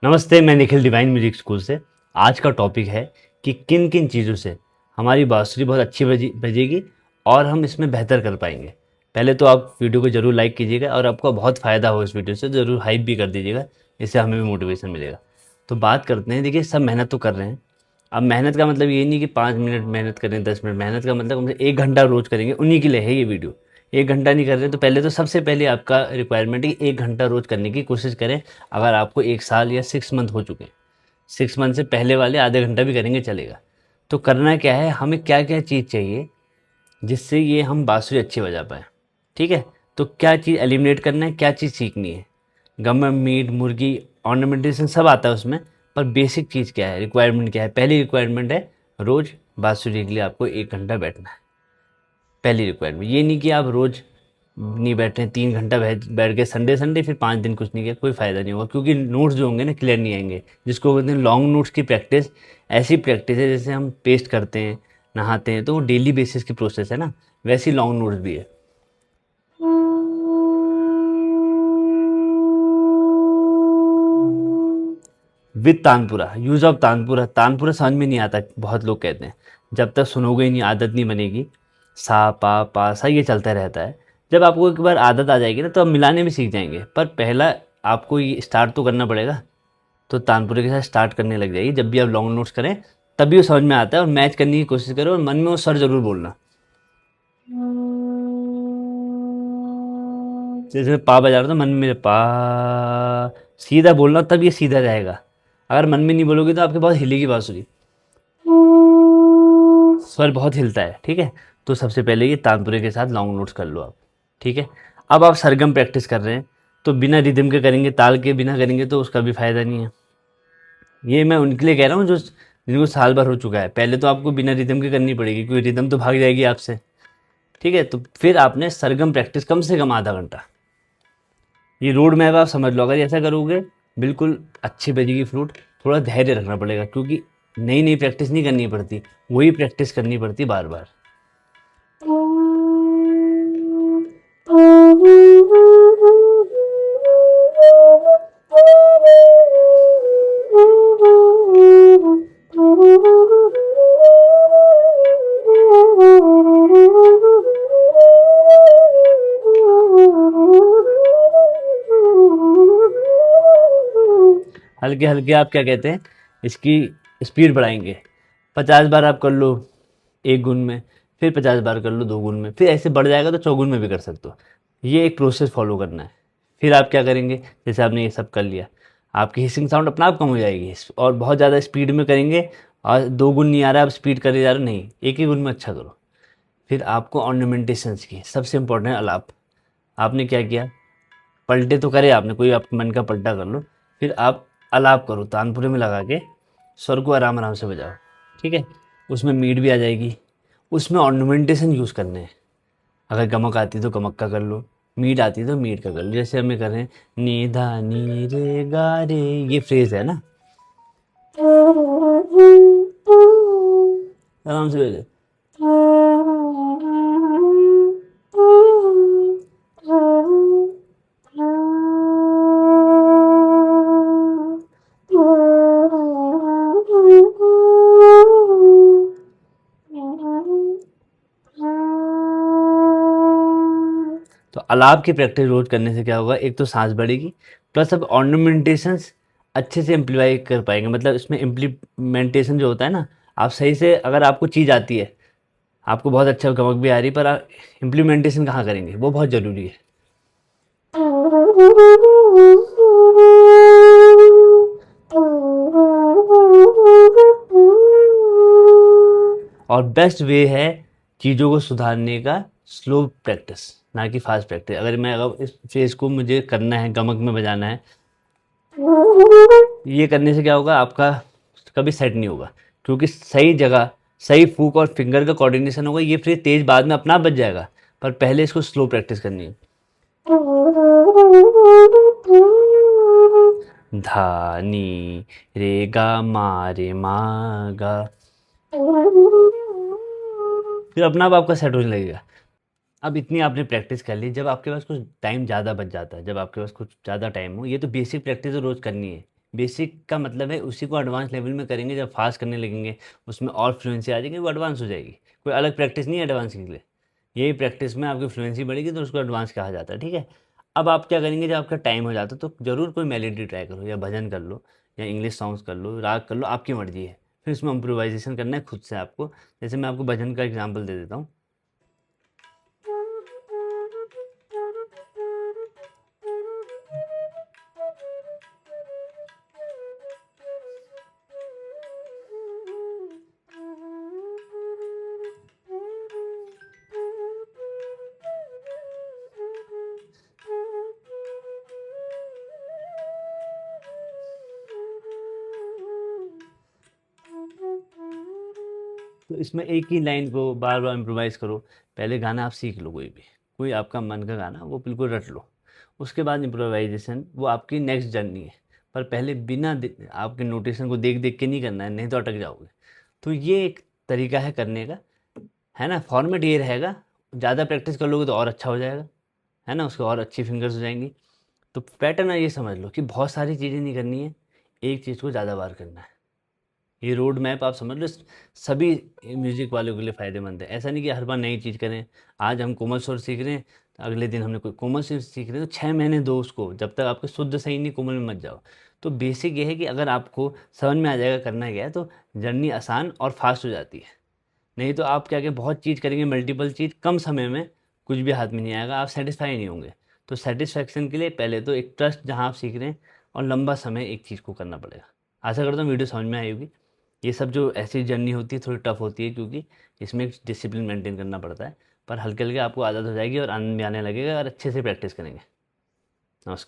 नमस्ते, मैं Nikhil divine music school से। आज का टॉपिक है कि किन किन चीज़ों से हमारी बांसुरी बहुत अच्छी बजेगी और हम इसमें बेहतर कर पाएंगे। पहले तो आप वीडियो को ज़रूर लाइक कीजिएगा और आपको बहुत फ़ायदा हो इस वीडियो से ज़रूर हाइप भी कर दीजिएगा, इससे हमें भी मोटिवेशन मिलेगा। तो बात करते हैं, देखिए सब मेहनत तो कर रहे हैं। अब मेहनत का मतलब ये नहीं कि 5 मिनट मेहनत करें, 10 मिनट मेहनत का मतलब हम 1 घंटा रोज़ करेंगे, उन्हीं के लिए है ये वीडियो। 1 घंटा नहीं कर रहे तो पहले तो सबसे पहले आपका रिक्वायरमेंट है कि 1 घंटा रोज़ करने की कोशिश करें। अगर आपको 1 साल या 6 मंथ हो चुके हैं, 6 मंथ से पहले वाले आधे घंटा भी करेंगे चलेगा। तो करना क्या है, हमें क्या क्या चीज़ चाहिए जिससे ये हम बांसुरी अच्छी बजा पाएँ। ठीक है, तो क्या चीज़ एलिमिनेट करना है, क्या चीज़ सीखनी है। गम मीट मुर्गी ऑर्नामेंटेशन सब आता है उसमें, पर बेसिक चीज़ क्या है, रिक्वायरमेंट क्या है। पहली रिक्वायरमेंट है रोज़ बांसुरी के लिए आपको 1 घंटा बैठना है। पहली रिक्वायरमेंट ये नहीं कि आप रोज़ नहीं बैठ रहे हैं, 3 घंटा बैठ गए संडे संडे, फिर 5 दिन कुछ नहीं किया, कोई फ़ायदा नहीं होगा, क्योंकि नोट्स जो होंगे ना क्लियर नहीं आएंगे। जिसको बोलते हैं लॉन्ग नोट्स की प्रैक्टिस, ऐसी प्रैक्टिस है जैसे हम पेस्ट करते हैं, नहाते हैं, तो वो डेली बेसिस की प्रोसेस है ना, वैसी लॉन्ग नोट्स भी है। With tanpura, use of tanpura. Tanpura समझ में नहीं आता, बहुत लोग कहते हैं, जब तक सुनोगे ही नहीं आदत नहीं बनेगी। सा पा पा सा ये चलता रहता है। जब आपको एक बार आदत आ जाएगी ना तो आप मिलाने में सीख जाएंगे, पर पहला आपको ये स्टार्ट तो करना पड़ेगा। तो तानपुरे के साथ स्टार्ट करने लग जाइए, जब भी आप लॉन्ग नोट्स करें तभी वो समझ में आता है, और मैच करने की कोशिश करो और मन में वो सर जरूर बोलना। जैसे मैं पा बजा रहा था, मन में मेरे पा सीधा बोलना, तब ये सीधा जाएगा। अगर मन में नहीं बोलोगे तो आपके बहुत हिलेगी बांसुरी, स्वर बहुत हिलता है। ठीक है, तो सबसे पहले ये तानपुरे के साथ लॉन्ग नोट्स कर लो आप। ठीक है, अब आप सरगम प्रैक्टिस कर रहे हैं तो बिना रिदम के करेंगे, ताल के बिना करेंगे तो उसका भी फायदा नहीं है। ये मैं उनके लिए कह रहा हूँ जो जिनको साल भर हो चुका है। पहले तो आपको बिना रिदम के करनी पड़ेगी, क्योंकि रिदम तो भाग जाएगी आपसे। ठीक है, तो फिर आपने सरगम प्रैक्टिस कम से कम आधा घंटा। ये रोड मैप आप समझ लो, अगर ऐसा करोगे बिल्कुल अच्छी बजेगी फ्लूट। थोड़ा धैर्य रखना पड़ेगा, क्योंकि नई नई प्रैक्टिस नहीं करनी पड़ती, वही प्रैक्टिस करनी पड़ती बार बार। हल्के हल्के आप क्या कहते हैं, इसकी स्पीड बढ़ाएंगे। 50 बार आप कर लो 1 गुण में, फिर 50 बार कर लो 2 गुण में, फिर ऐसे बढ़ जाएगा तो 4 गुण में भी कर सकते हो। ये एक प्रोसेस फॉलो करना है। फिर आप क्या करेंगे, जैसे आपने ये सब कर लिया, आपकी हिसिंग साउंड अपना आप कम हो जाएगी। और बहुत ज़्यादा स्पीड में करेंगे और 2 गुण नहीं आ रहा, आप स्पीड करे जा रहे हो, नहीं, एक ही गुण में अच्छा करो। फिर आपको ऑर्नामेंटेशंस की सबसे इंपॉर्टेंट है अलाप। आपने क्या किया, पलटे तो करे आपने, कोई आपके मन का पलटा कर लो, फिर आप अलाप करो तानपुरे में लगा के, स्वर को आराम आराम से बजाओ। ठीक है, उसमें मीट भी आ जाएगी। उसमें ऑर्नामेंटेशन यूज़ करने हैं। अगर गमक आती तो गमक का कर लो, मीट आती तो मीट का कर लो। जैसे हमें कर रहे हैं नी धा नी रे गा रे, ये फ्रेज है ना, आराम से बजे। तो अलाप की प्रैक्टिस रोज करने से क्या होगा, एक तो सांस बढ़ेगी, प्लस अब ऑर्नामेंटेशंस अच्छे से इम्प्लीवाई कर पाएंगे। मतलब इसमें इम्प्लीमेंटेशन जो होता है ना, आप सही से, अगर आपको चीज़ आती है, आपको बहुत अच्छा गमक भी आ रही है, पर आप इम्प्लीमेंटेशन कहाँ करेंगे, वो बहुत ज़रूरी है। और बेस्ट वे है चीज़ों को सुधारने का स्लो प्रैक्टिस, ना कि फास्ट प्रैक्टिस। अगर इस फेज को मुझे करना है, गमक में बजाना है, ये करने से क्या होगा, आपका कभी सेट नहीं होगा। क्योंकि सही जगह सही फूक और फिंगर का कोऑर्डिनेशन होगा, ये फिर तेज बाद में अपना आप बच जाएगा, पर पहले इसको स्लो प्रैक्टिस करनी है। धा नी रे गा मा रे मा गा, फिर अपना आप आपका सेट होने लगेगा। अब इतनी आपने प्रैक्टिस कर ली, जब आपके पास कुछ टाइम ज़्यादा बच जाता है, जब आपके पास कुछ ज़्यादा टाइम हो, ये तो बेसिक प्रैक्टिस तो रोज़ करनी है, बेसिक का मतलब है उसी को एडवांस लेवल में करेंगे, जब फास्ट करने लगेंगे उसमें और फ्लुएंसी आ जाएगी, वो एडवांस हो जाएगी। कोई अलग प्रैक्टिस नहीं है एडवांस के लिए, यही प्रैक्टिस में आपकी फ्लुएंसी बढ़ेगी तो उसको एडवांस कहा जाता है, ठीक है। अब आप क्या करेंगे, जब आपका टाइम हो जाता है तो ज़रूर कोई मेलेडी ट्राई करो, या भजन कर लो, या इंग्लिश सॉन्ग्स कर लो, राग कर लो, आपकी मर्जी है। फिर इसमें इम्प्रोवाइजेशन करना है खुद से आपको। जैसे मैं आपको भजन का एग्जाम्पल दे देता हूँ। तो इसमें एक ही लाइन को बार बार इम्प्रोवाइज़ करो। पहले गाना आप सीख लो, कोई आपका मन का गाना वो बिल्कुल रट लो। उसके बाद इम्प्रोवाइजेशन वो आपकी नेक्स्ट जर्नी है। पर पहले बिना आपके नोटेशन को देख देख के नहीं करना है, नहीं तो अटक जाओगे। तो ये एक तरीका है करने का, है ना। फॉर्मेट ये रहेगा, ज़्यादा प्रैक्टिस कर लोगे तो और अच्छा हो जाएगा, है ना, उसको और अच्छी फिंगर्स हो जाएंगी। तो पैटर्न ये समझ लो कि बहुत सारी चीज़ें नहीं करनी है, एक चीज़ को ज़्यादा बार करना है। ये रोड मैप आप समझ लो, सभी म्यूजिक वालों के लिए फ़ायदेमंद है। ऐसा नहीं कि हर बार नई चीज़ करें। आज हम कोमल स्वर सीख रहे हैं, तो अगले दिन हमने कोई कोमल स्वर सीख रहे हैं, तो 6 महीने दो उसको, जब तक आपके शुद्ध सही नहीं कोमल में मत जाओ। तो बेसिक ये है कि अगर आपको समझ में आ जाएगा करना क्या है, तो जर्नी आसान और फास्ट हो जाती है। नहीं तो आप क्या कि बहुत चीज़ करेंगे, मल्टीपल चीज़ कम समय में, कुछ भी हाथ में नहीं आएगा, आप सेटिस्फाई नहीं होंगे। तो सेटिस्फैक्शन के लिए पहले तो एक ट्रस्ट जहाँ आप सीख रहे हैं, और लंबा समय एक चीज़ को करना पड़ेगा। आशा करता हूँ वीडियो समझ में आई होगी। ये सब जो ऐसी जर्नी होती है थोड़ी टफ होती है, क्योंकि इसमें एक डिसिप्लिन मेंटेन करना पड़ता है। पर हल्के हल्के आपको आदत हो जाएगी और आनंद भी आने लगेगा, और अच्छे से प्रैक्टिस करेंगे। नमस्कार।